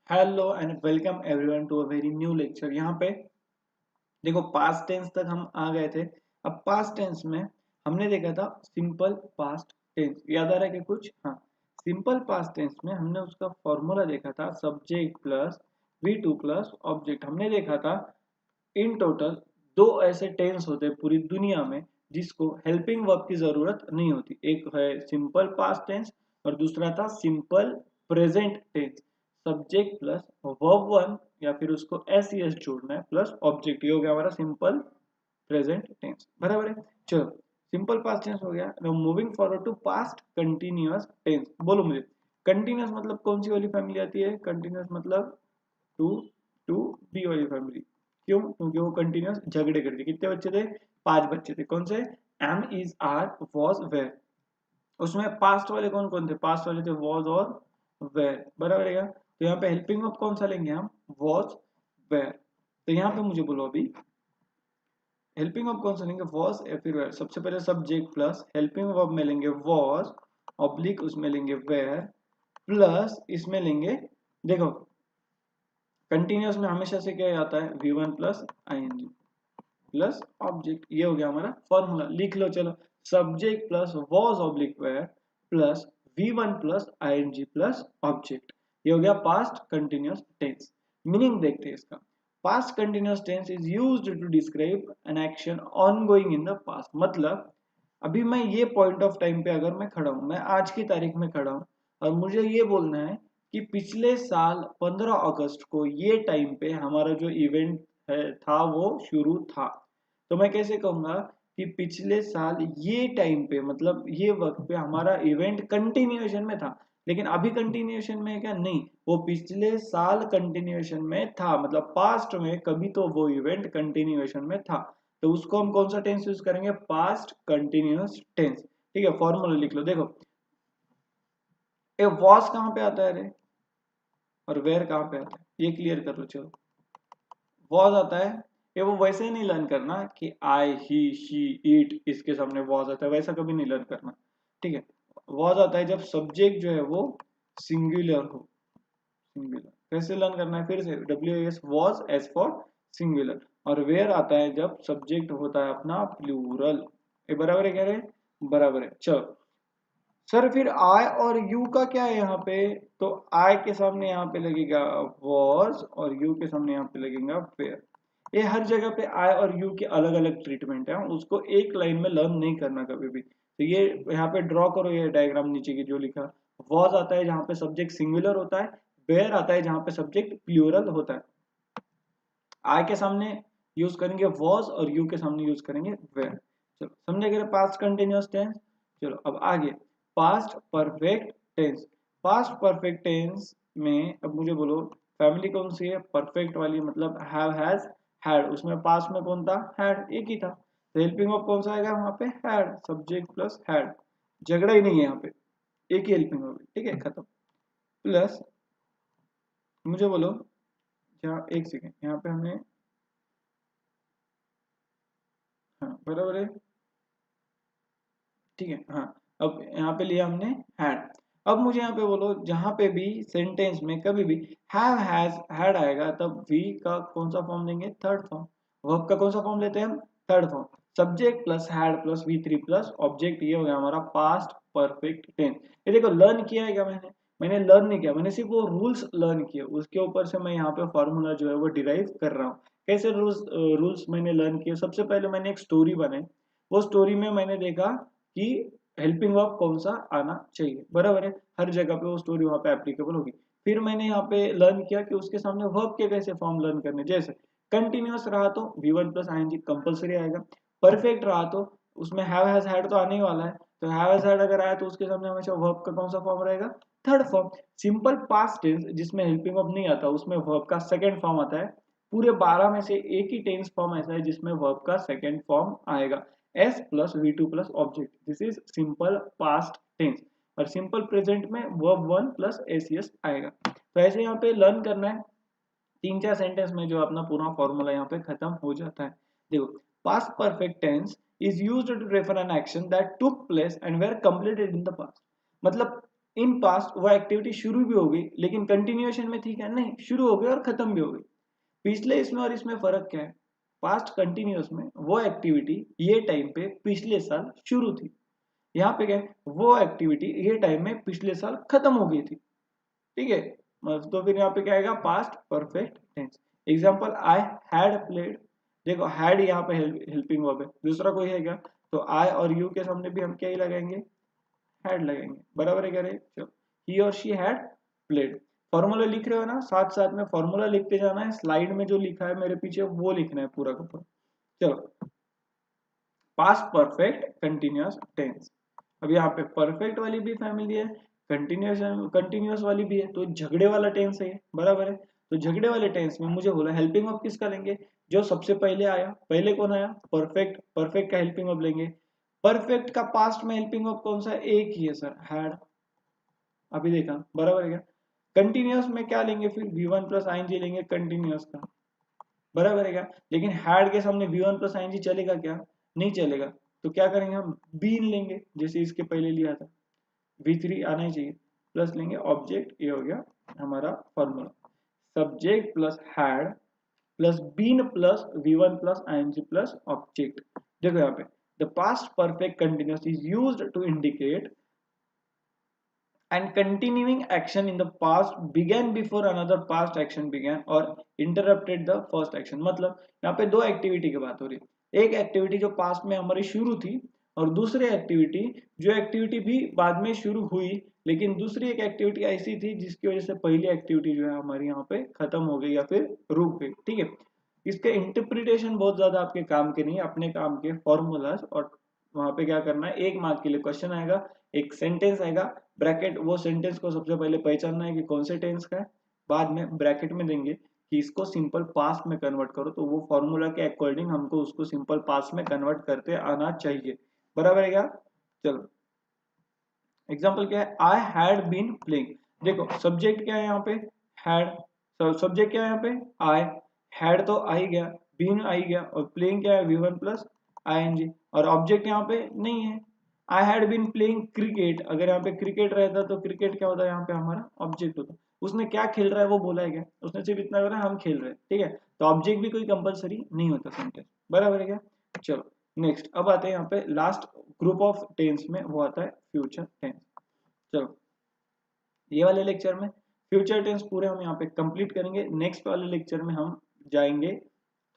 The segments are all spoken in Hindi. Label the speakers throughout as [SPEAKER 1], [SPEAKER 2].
[SPEAKER 1] Hello and welcome everyone to a very new lecture. यहाँ पे देखो पास्ट टेंस तक हम आ गए थे। अब पास्ट टेंस में हमने देखा था सिंपल पास्ट टेंस, याद आ रहा है कि कुछ? हाँ, सिंपल पास्ट टेंस में हमने उसका फॉर्मूला देखा था, subject plus V2 plus object. हमने देखा था इन टोटल दो ऐसे टेंस होते हैं पूरी दुनिया में जिसको हेल्पिंग वर्ब की जरूरत नहीं होती। एक है सिंपल पास्ट टेंस और दूसरा था simple present tense. Subject plus verb one या फिर उसको एस जोड़ना है प्लस ऑब्जेक्ट, ये हो गया हमारा सिंपल प्रेजेंट टेंस। बराबर है। चलो, सिंपल पास्ट टेंस हो गया। Now moving forward to past continuous tense. बोलो मुझे, कंटिन्यूअस मतलब कौन सी वाली फैमिली आती है? कंटिन्यूअस मतलब टू टू बी वाली फैमिली। क्यों? क्योंकि वो कंटिन्यूअस झगड़े करती। कितने बच्चे थे? 5 बच्चे थे। कौन से? Am is are was were. उसमें पास्ट वाले कौन कौन थे? पास्ट वाले थे वॉज और वेयर। बराबर है क्या? तो यहाँ पे हेल्पिंग वर्ब कौन सा लेंगे हम? Was were. तो यहाँ पे मुझे बोलो अभी हेल्पिंग वर्ब कौन सा लेंगे? वॉज या फिर वेयर? सबसे पहले सब्जेक्ट प्लस हेल्पिंग वर्ब में लेंगे वॉज, ऑब्लिक उसमें लेंगे वेयर, प्लस इसमें लेंगे, देखो कंटिन्यूअस में हमेशा से क्या आता है? V1 plus ING plus object. ये हो गया हमारा फॉर्मूला। लिख लो चलो, subject plus was oblique were plus V1 plus ING plus object. ये हो गया पास्ट कंटिन्यूअस टेंस। मीनिंग देखते हैं इसका। Past continuous tense is used to describe an action ongoing in the past. मतलब अभी मैं ये पॉइंट ऑफ टाइम पे अगर मैं खड़ा हूं, मैं आज की तारीख में खड़ा हूं और मुझे ये बोलना है कि पिछले साल 15 अगस्त को ये टाइम पे हमारा जो इवेंट था वो शुरू था, तो मैं कैसे कहूंगा कि पिछले साल ये टाइम पे, मतलब ये वक्त पे हमारा इवेंट कंटिन्यूएशन में था। लेकिन अभी कंटिन्यूएशन में है क्या? नहीं, वो पिछले साल कंटिन्यूएशन में था, मतलब पास्ट में कभी तो वो इवेंट कंटिन्यूएशन में था। तो उसको हम कौन सा टेंस यूज करेंगे? Past continuous tense. ठीक है, फॉर्मूला लिख लो। देखो ये वॉज कहाँ पे आता है रे, और वेयर कहाँ पे आता है? ये क्लियर कर लो। चलो, वॉज आता है, ये वो वैसे ही नहीं लर्न करना कि आई ही शी इट इसके सामने वॉज आता है, वैसा कभी नहीं लर्न करना। ठीक है, वॉज आता है जब सब्जेक्ट जो है वो सिंगुलर हो। सिंगुलर कैसे लर्न करना है? फिर से WS was as for singular. और वेयर आता है जब सब्जेक्ट होता है अपना प्लूरल। ये बराबर है कह रहे? बराबर है। चलो सर, फिर आई और यू का क्या है यहाँ पे? तो आई के सामने यहाँ पे लगेगा वॉज और यू के सामने यहाँ पे लगेगा वेयर। ये हर जगह पे आई और यू की अलग अलग ट्रीटमेंट है, उसको एक लाइन में लर्न नहीं करना कभी भी। तो ये यहाँ पे ड्रॉ करो, ये डायग्राम नीचे की जो लिखा। वॉज आता है जहाँ पे सब्जेक्ट सिंगुलर होता है, वेयर आता है जहाँ पे सब्जेक्ट प्लूरल होता है। आई के सामने यूज करेंगे वॉज और यू के सामने यूज करेंगे वेयर। चलो समझे गए पास्ट कंटिन्यूअस टेंस। चलो अब आगे, past perfect tense. Past perfect tense में अब मुझे बोलो फैमिली कौन सी है? परफेक्ट वाली, मतलब हैव हैज हैड। उसमें पास्ट में कौन था? हैड, एक ही था। तो हेल्पिंग वर्ब कौन सा आएगा वहां पे? Had, subject plus had. झगड़ा ही नहीं है यहाँ पे, एक ही हेल्पिंग वर्ब है। ठीक है, खत्म। प्लस मुझे बोलो, यहाँ एक सेकेंड, यहाँ पे हमें, हाँ बराबर है। ठीक है, हाँ। अब यहाँ पे लिया हमने हैड। अब मुझे यहाँ पे बोलो, जहां पे भी सेंटेंस में कभी भी हैव हैज हैड आएगा तब वी का कौन सा फॉर्म लेंगे? Third form. वर्ब का कौन सा फॉर्म लेते हैं हम? Third form. Subject plus had plus V3 plus object. ये हो गया हमारा पास्ट परफेक्ट टेंस। ये देखो लर्न किया है क्या मैंने? मैंने लर्न नहीं किया, मैंने सिर्फ वो रूल्स लर्न किए, उसके ऊपर से मैं यहाँ पे फॉर्मूला जो है वो डिराइव कर रहा हूँ। कैसे रूल्स मैंने लर्न किए? सबसे पहले मैंने एक स्टोरी बनाई। वो स्टोरी में मैंने देखा कि हेल्पिंग वर्ब कौन सा आना चाहिए। बराबर है, हर जगह पे वो स्टोरी वहां पे एप्लीकेबल होगी। फिर मैंने यहाँ पे लर्न किया कि उसके सामने वर्ब के कैसे फॉर्म लर्न करने। जैसे कंटिन्यूअस रहा तो V1 प्लस आईएनजी कंपल्सरी आएगा। परफेक्ट रहा तो उसमें हैव हैज हैड तो आने ही वाला है, तो हैव हैज हैड अगर आया तो उसके सामने हमेशा वर्ब का कौन सा फॉर्म रहेगा? Third form. Simple past tense जिसमें हेल्पिंग वर्ब नहीं आता उसमें वर्ब का सेकंड फॉर्म आता है। पूरे 12 में से एक ही टेंस फॉर्म ऐसा है जिसमें वर्ब का सेकंड फॉर्म आएगा, S plus V2 plus object. This is simple past tense. और सिंपल प्रेजेंट में वर्ब वन प्लस एसीएस आएगा। तो ऐसे यहाँ पे लर्न करना है, 3-4 सेंटेंस में जो अपना पूरा फॉर्मूला यहाँ पे खत्म हो जाता है। देखो, past perfect tense is used to refer an action that took place and were completed in the past. मतलब इन पास्ट वो एक्टिविटी शुरू भी हो गई लेकिन कंटिन्यूएशन में थी क्या? नहीं, शुरू हो गई और खत्म भी हो गई। पिछले इसमें और इसमें फर्क क्या है? पास्ट कंटिन्यूअस में वो एक्टिविटी ये टाइम पे पिछले साल शुरू थी, यहाँ पे क्या है? वो एक्टिविटी ये टाइम में पिछले साल खत्म हो गई थी। ठीक है, तो फिर यहाँ पे क्या आएगा? Past perfect tense. Example, I had played. देखो हैड यहाँ पे हेल्पिंग वर्ब है, दूसरा कोई है क्या? तो आई और यू के सामने भी हम क्या ही लगाएंगे? हैड लगाएंगे। बराबर है क्या रे? चलो, ही और शी हैड प्लेड। फॉर्मूला लिख रहे हो ना, साथ साथ में फॉर्मूला लिखते जाना है। स्लाइड में जो लिखा है मेरे पीछे वो लिखना है पूरा का पूरा। चलो, पास्ट परफेक्ट कंटिन्यूअस टेंस। अब यहाँ पे परफेक्ट वाली भी फैमिली है, कंटिन्यूअस कंटिन्यूअस वाली भी है, तो झगड़े वाला टेंस है। बराबर है, तो झगड़े वाले टेंस में मुझे बोला हेल्पिंग वर्ब किसका लेंगे? जो सबसे पहले आया। पहले कौन आया? परफेक्ट। परफेक्ट का हेल्पिंग वर्ब लेंगे। परफेक्ट का पास्ट में हेल्पिंग वर्ब कौन सा है? एक ही है सर, हैड। अभी देखा, बराबर है क्या? कंटिन्यूअस में क्या लेंगे फिर? V1 प्लस आईएनजी लेंगे कंटिन्यूअस का। बराबर है क्या? लेकिन हैड के सामने V1 प्लस आईएनजी चलेगा क्या? नहीं चलेगा। तो क्या करेंगे हम? बीन लेंगे, जैसे इसके पहले लिया था। V3 आना ही चाहिए, प्लस लेंगे ऑब्जेक्ट। ये हो गया हमारा formula. Subject plus had plus been plus V1 plus ING plus object. देखो यहाँ पे the past perfect continuous is used to indicate and continuing action in the past began before another past action began or interrupted the first action। मतलब यहाँ पे दो एक्टिविटी की बात हो रही है। एक एक्टिविटी जो पास्ट में हमारी शुरू थी और दूसरी एक्टिविटी जो एक्टिविटी भी बाद में शुरू हुई, लेकिन दूसरी एक एक्टिविटी ऐसी थी जिसकी वजह से पहली एक्टिविटी जो है हमारी यहाँ पे खत्म हो गई या फिर रुक गई। ठीक है, इसके इंटरप्रिटेशन बहुत ज्यादा आपके काम के नहीं, अपने काम के फॉर्मूलाज। और वहां पे क्या करना है, एक मार्क के लिए क्वेश्चन आएगा, एक सेंटेंस आएगा, ब्रैकेट, वो सेंटेंस को सबसे पहले पहचानना है कि कौन से टेंस का है, बाद में ब्रैकेट में देंगे कि इसको सिंपल पास्ट में कन्वर्ट करो, तो वो फॉर्मूला के अकॉर्डिंग हमको उसको सिंपल पास्ट में कन्वर्ट करते आना चाहिए। बराबर है क्या? चलो, एग्जाम्पल क्या है? I had been playing. देखो सब्जेक्ट क्या है यहाँ पे? हैड। सब्जेक्ट क्या है यहाँ पे? आई। हैड तो आ ही गया, बीन आ ही गया, और प्लेइंग क्या है? V1 plus ING. और ऑब्जेक्ट यहाँ पे नहीं है। I had been playing cricket, अगर यहाँ पे क्रिकेट रहता तो क्रिकेट क्या होता है? यहाँ पे हमारा ऑब्जेक्ट होता। उसने क्या खेल रहा है वो बोला है क्या? उसने सिर्फ इतना करा हम खेल रहे हैं। ठीक है, तो ऑब्जेक्ट भी कोई कंपलसरी नहीं होता सेंटेंस। बराबर है क्या? चलो नेक्स्ट, अब आते हैं यहाँ पे लास्ट ग्रुप ऑफ टेंस में, वो आता है फ्यूचर टेंस। चलो, ये वाले लेक्चर में फ्यूचर टेंस पूरे हम यहाँ पे कंप्लीट करेंगे। नेक्स्ट वाले लेक्चर में हम जाएंगे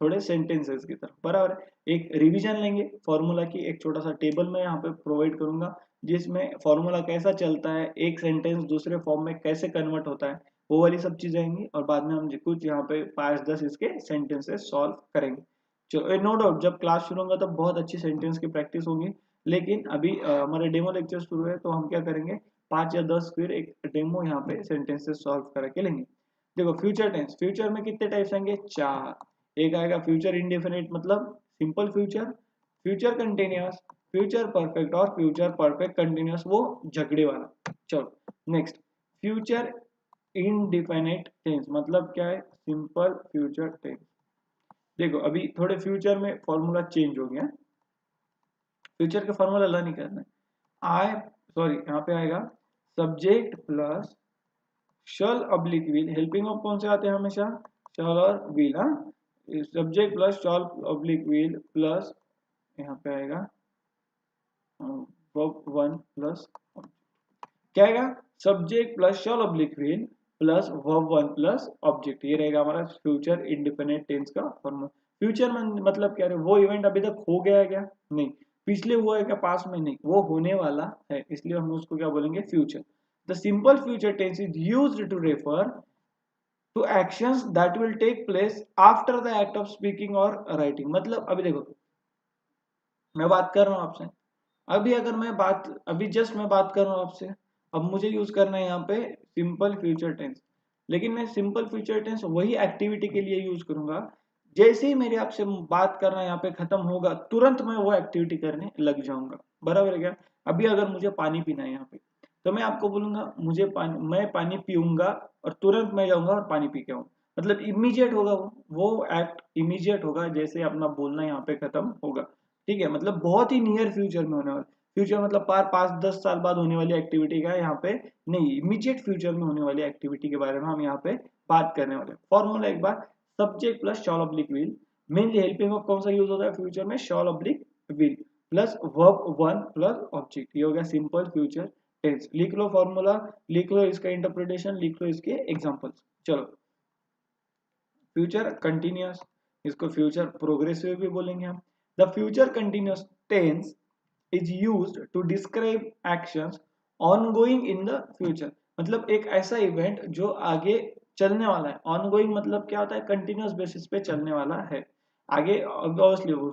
[SPEAKER 1] थोड़े सेंटेंसेस की तरफ। बराबर है, एक रिवीजन लेंगे फॉर्मूला की, एक छोटा सा टेबल में यहाँ पे प्रोवाइड करूंगा जिसमें फॉर्मूला कैसा चलता है, एक सेंटेंस दूसरे फॉर्म में कैसे कन्वर्ट होता है, वो वाली सब चीजें आएंगी। और बाद में हम कुछ यहाँ पे 5-10 इसके सेंटेंसेस सॉल्व करेंगे। चलो, नो डाउट जब क्लास शुरू होगा तब बहुत अच्छी सेंटेंस की प्रैक्टिस होगी, लेकिन अभी हमारे डेमो लेक्चर शुरू है तो हम क्या करेंगे, 5 या 10 फिर एक डेमो यहाँ पे सेंटेंसेस सॉल्व करके लेंगे। देखो फ्यूचर टेंस, फ्यूचर में कितने टाइप्स आएंगे? 4। एक आएगा फ्यूचर इंडेफिनिट मतलब simple future, future continuous, future perfect और फ्यूचर परफेक्ट कंटिन्यूअस, वो झगड़े वाला। चलो नेक्स्ट, फ्यूचर इनडिफिनिट टेंस मतलब क्या है? Simple future tense. देखो अभी थोड़े फ्यूचर में फॉर्मूला चेंज हो गया, फ्यूचर का फॉर्मूला ला नहीं करना है। आई सॉरी, यहाँ पे आएगा subject plus shall oblique will. Helping of कौन से आते हैं हमेशा? शल और विल। हाँ, subject plus shall oblique will plus यहाँ पे आएगा वर्ब 1 प्लस क्या आएगा? Subject plus shall oblique will plus verb 1 plus object. ये रहेगा हमारा फ्यूचर इंडिपेंडेंट टेंस का फॉर्मूला। फ्यूचर में मतलब क्या है? वो इवेंट अभी तक हो गया है क्या? नहीं। पिछले हुआ है क्या? पास में नहीं, वो होने वाला है, इसलिए हम उसको क्या बोलेंगे? Future. The simple future tense is used to refer to actions that will take place after the act of speaking और राइटिंग। मतलब अभी देखो, मैं बात कर रहा हूँ आपसे, अभी अगर मैं बात, अभी जस्ट मैं बात कर रहा हूँ आपसे, अब मुझे यूज करना है यहाँ पे सिंपल फ्यूचर टेंस, लेकिन मैं सिंपल फ्यूचर टेंस वही एक्टिविटी के लिए यूज करूंगा जैसे ही मेरे आपसे बात करना यहाँ पे खत्म होगा तुरंत मैं वो एक्टिविटी करने लग जाऊंगा। बराबर है क्या? अभी अगर मुझे पानी पीना है यहाँ पे, तो मैं आपको बोलूंगा मुझे पानी, मैं पानी पीऊंगा, और तुरंत मैं जाऊंगा और पानी पी के आऊंगा। मतलब इमीडिएट होगा वो एक्ट इमीडिएट होगा जैसे अपना बोलना यहाँ पे खत्म होगा। ठीक है, मतलब बहुत ही नियर फ्यूचर में होने वाला। फ्यूचर मतलब पार 5-10 साल बाद होने वाली एक्टिविटी का यहाँ पे नहीं, इमीडिएट फ्यूचर में होने वाली एक्टिविटी के बारे में हम यहाँ पे बात करने वाले हैं। फॉर्मूला एक बार, subject plus shall oblique will, mainly helping verb कौन सा यूज होता है फ्यूचर में, shall oblique will plus verb one plus object, ये हो गया सिंपल फ्यूचर टेंस। लिख लो फॉर्मूला, लिख लो इसका इंटरप्रिटेशन, लिख लो इसके एग्जांपल्स। चलो, फ्यूचर कंटिन्यूअस, इसको फ्यूचर प्रोग्रेसिव भी बोलेंगे हम। The future continuous tense is used to describe actions ongoing in the future, मतलब एक ऐसा इवेंट जो आगे चलने वाला है। ऑनगोइंग मतलब क्या होता है, कंटिन्यूअस बेसिस पे चलने वाला है आगे। ऑब्वियसली वो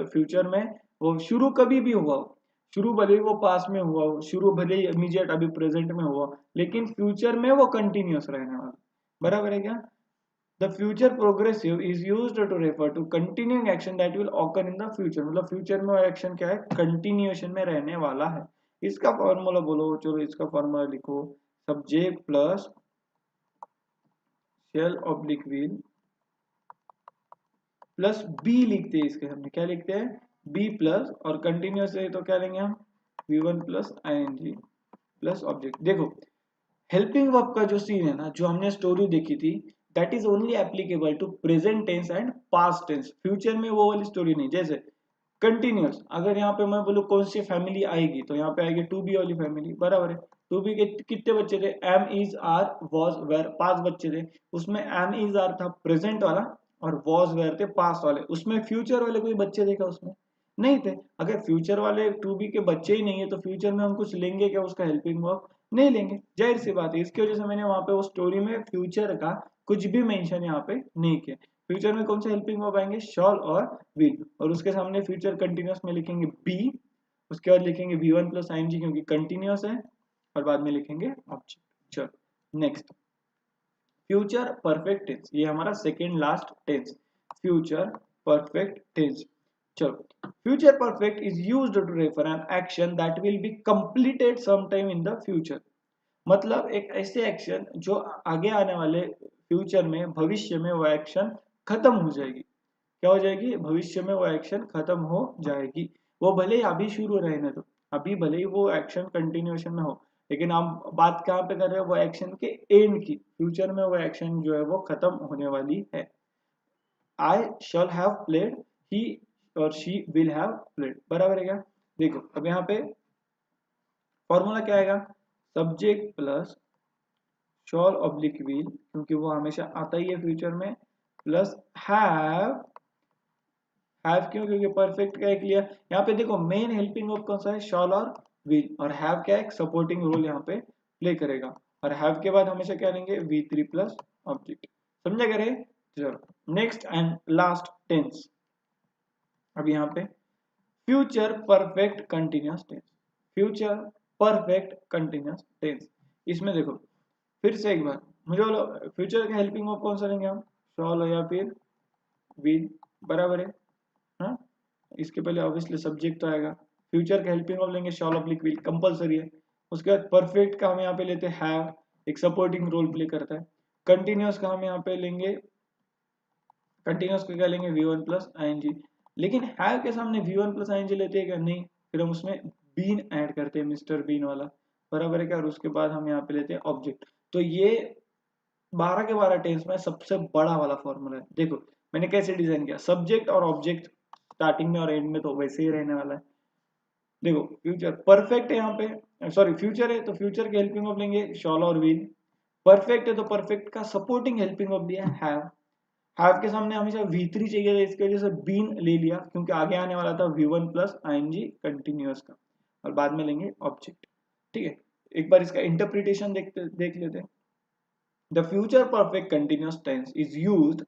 [SPEAKER 1] फ्यूचर में वो शुरू कभी भी हुआ हो, शुरू भले ही वो पास में हुआ हो, शुरू भले ही इमीडिएट अभी प्रेजेंट में हुआ, लेकिन फ्यूचर में वो कंटिन्यूअस रहने वाला, बराबर है क्या। The future progressive is used to refer to continuing action that will occur in the future, मतलब फ्यूचर में वो एक्शन क्या है, कंटिन्यूएशन में रहने वाला है। इसका फॉर्मूला बोलो, चलो इसका फॉर्मूला लिखो, subject plus shall oblique will plus be लिखते हैं, इसके हमने क्या लिखते हैं, बी प्लस, और कंटिन्यूअस है तो क्या लेंगे हम, v1 plus ing plus object. देखो हेल्पिंग वर्ब का जो सीन है ना, जो हमने स्टोरी देखी थी, that is only applicable to present tense and past tense. Future में वो वाली स्टोरी नहीं। जैसे कंटिन्यूअस, अगर यहाँ पे मैं बोलूँ कौन सी फैमिली आएगी, तो यहाँ पे आएगी टू बी वाली फैमिली, बराबर है। टू बी के कितने बच्चे थे, am is are was were, 5 बच्चे थे। उसमें एम इज आर था प्रेजेंट वाला, और वॉज वेर थे पास्ट वाले। उसमें फ्यूचर वाले कोई बच्चे देखा उसमें नहीं थे। अगर फ्यूचर वाले टू बी के बच्चे ही नहीं है, तो फ्यूचर में हम कुछ लेंगे क्या उसका हेल्पिंग वर्ब, नहीं लेंगे, जाहिर सी बात है। इसकी वजह से मैंने वहां पे वो स्टोरी में फ्यूचर का कुछ भी मेंशन यहाँ पे नहीं किया। फ्यूचर में कौन सा हेल्पिंग वर्ब आएंगे, शॉल और विल, और उसके सामने फ्यूचर कंटिन्यूअस में लिखेंगे बी, उसके बाद लिखेंगे v1 प्लस ing क्योंकि कंटिन्यूअस है, और बाद में लिखेंगे ऑब्जेक्ट। चलो नेक्स्ट, फ्यूचर परफेक्ट टेंस, ये हमारा second last tense, future perfect tense. चलो, future perfect is used to refer an action that will be completed sometime in the future, मतलब एक ऐसे एक्शन जो आगे आने वाले फ्यूचर में, भविष्य में वो एक्शन खत्म हो जाएगी। क्या हो जाएगी, भविष्य में वो एक्शन खत्म हो जाएगी। वो भले ही अभी शुरू रहने दो, अभी भले ही वो एक्शन कंटिन्यूएशन में हो, लेकिन हम बात कहाँ पे कर रहे हैं, वो एक्शन के एंड की। फ्यूचर में वो एक्शन जो है वो खत्म होने वाली है। आई शैल हैव प्लेड, ही और शी विल हैव प्लेड, बराबर है क्या। देखो अब यहाँ पे फॉर्मूला क्या आएगा, subject plus shall oblique will, क्योंकि वो हमेशा आता ही है फ्यूचर में, प्लस हैव क्यों, क्योंकि परफेक्ट का एक लिया। यहाँ पे देखो मेन हेल्पिंग वर्ब कौन सा है, शॉल और विल, और हैव क्या एक सपोर्टिंग रोल यहाँ पे प्ले करेगा। और हैव के बाद हमेशा क्या लेंगे, v3 प्लस ऑब्जेक्ट, समझा करे। चलो नेक्स्ट एंड लास्ट टेंस, अब यहाँ पे future perfect continuous tense, future perfect continuous tense. इसमें देखो फिर से एक बार मुझे बोलो, फ्यूचर का हेल्पिंग वर्ब कौन सा लेंगे हम, शॉल या फिर विल, बराबर है। हाँ, इसके पहले ऑब्वियसली सब्जेक्ट तो आएगा। फ्यूचर का हेल्पिंग वर्ब लेंगे शॉल ऑब्लिक विल, कंपलसरी है। उसके बाद परफेक्ट का हम यहाँ पे लेते हैं हैव, एक सपोर्टिंग रोल प्ले करता है। कंटिन्यूअस का हम यहाँ पे लेंगे, कंटिन्यूअस का क्या लेंगे, v1 प्लस ing, लेकिन हैव के सामने v1 प्लस ing लेते हैं क्या, नहीं, फिर हम उसमें बीन ऐड करते हैं, मिस्टर बीन वाला, बराबर है क्या। और उसके बाद हम यहाँ पे लेते हैं ऑब्जेक्ट। तो ये 12 के 12 टेंस में सबसे बड़ा वाला फॉर्मूला है। देखो मैंने कैसे डिजाइन किया, सब्जेक्ट और ऑब्जेक्ट स्टार्टिंग में और एंड में तो वैसे ही रहने वाला है। देखो फ्यूचर परफेक्ट है यहाँ पे, सॉरी फ्यूचर है तो फ्यूचर के हेल्पिंग वर्ब लेंगे शॉल और विल। परफेक्ट है तो परफेक्ट का सपोर्टिंग हेल्पिंग वर्ब लिया हैव के सामने हमेशा v3 चाहिए था, इसकी वजह से बीन ले लिया, क्योंकि आगे आने वाला था v1 प्लस ing कंटिन्यूअस का, और बाद में लेंगे ऑब्जेक्ट। ठीक है, एक बार इसका इंटरप्रिटेशन देख लेते हैं। The future perfect continuous tense is used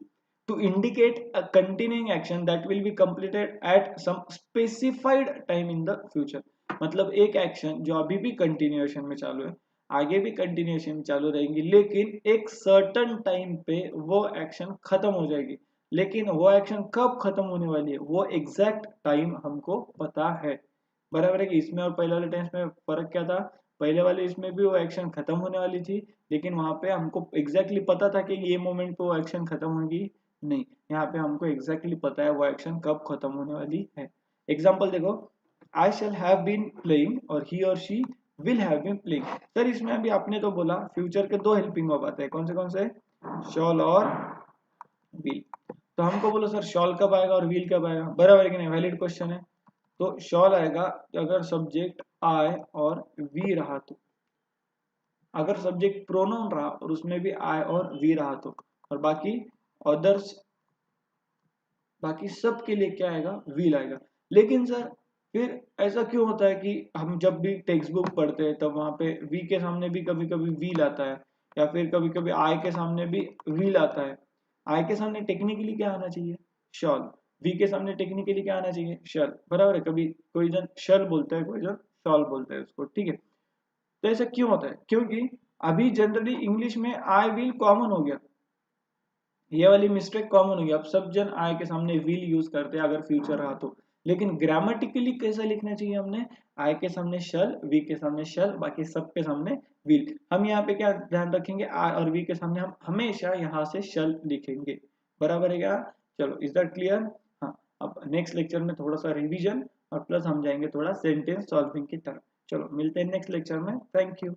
[SPEAKER 1] to indicate a continuing action that will be completed at some specified time in the future, मतलब एक एक्शन जो अभी भी कंटिन्यूएशन में चालू है, आगे भी कंटिन्यूएशन में चालू रहेंगी, लेकिन एक सर्टन टाइम पे वो एक्शन खत्म हो जाएगी। लेकिन वो एक्शन कब खत्म होने वाली है, वो एग्जैक्ट टाइम हमको पता है, बराबर है कि। इसमें और पहले वाले टेंस में फर्क क्या था, पहले वाले इसमें भी वो एक्शन खत्म होने वाली थी, लेकिन वहां पे हमको एग्जैक्टली पता था कि ये मोमेंट पे वो एक्शन खत्म होगी, नहीं, यहाँ पे हमको एग्जैक्टली पता है वो एक्शन कब खत्म होने वाली है। एग्जाम्पल देखो, I shall have been playing और ही और she will have been playing. Sir इसमें अभी आपने तो बोला फ्यूचर के दो हेल्पिंग वर्ब आते हैं, कौन से शॉल और विल। तो हमको बोलो सर शॉल कब आएगा और विल कब आएगा, बराबर है कि नहीं, वैलिड क्वेश्चन है। तो शॉल आएगा अगर सब्जेक्ट आई और वी रहा तो, अगर सब्जेक्ट प्रोनाउन रहा और उसमें भी आई और वी रहा तो, और बाकी अदर्स, बाकी सब के लिए क्या आएगा, विल आएगा। लेकिन सर फिर ऐसा क्यों होता है कि हम जब भी टेक्स्ट बुक पढ़ते हैं तब वहां पे वी के सामने भी कभी कभी विल आता है, या फिर कभी कभी आई के सामने भी विल आता है। आई के सामने टेक्निकली क्या आना चाहिए, शॉल। वी के सामने टेक्निकली क्या आना चाहिए, शल, बराबर है। कभी कोई जन शल बोलता है, कोई जन शॉल बोलता है उसको, ठीक है। तो ऐसा क्यों होता है, क्योंकि अभी जनरली इंग्लिश में आई विल कॉमन हो गया, ये वाली मिस्टेक कॉमन होगी। अब सब जन आई के सामने विल यूज करते हैं अगर फ्यूचर रहा तो, लेकिन ग्रामेटिकली कैसा लिखना चाहिए हमने, आई के सामने शल, वी के सामने शल, बाकी सब के सामने विल। हम यहाँ पे क्या ध्यान रखेंगे, आई और वी के सामने हम हमेशा यहाँ से शल लिखेंगे, बराबर है क्या। चलो इज दैट क्लियर। हाँ, अब नेक्स्ट लेक्चर में थोड़ा सा रिविजन और प्लस हम जाएंगे थोड़ा सेंटेंस सॉल्विंग की तरफ। चलो मिलते हैं नेक्स्ट लेक्चर में, थैंक यू।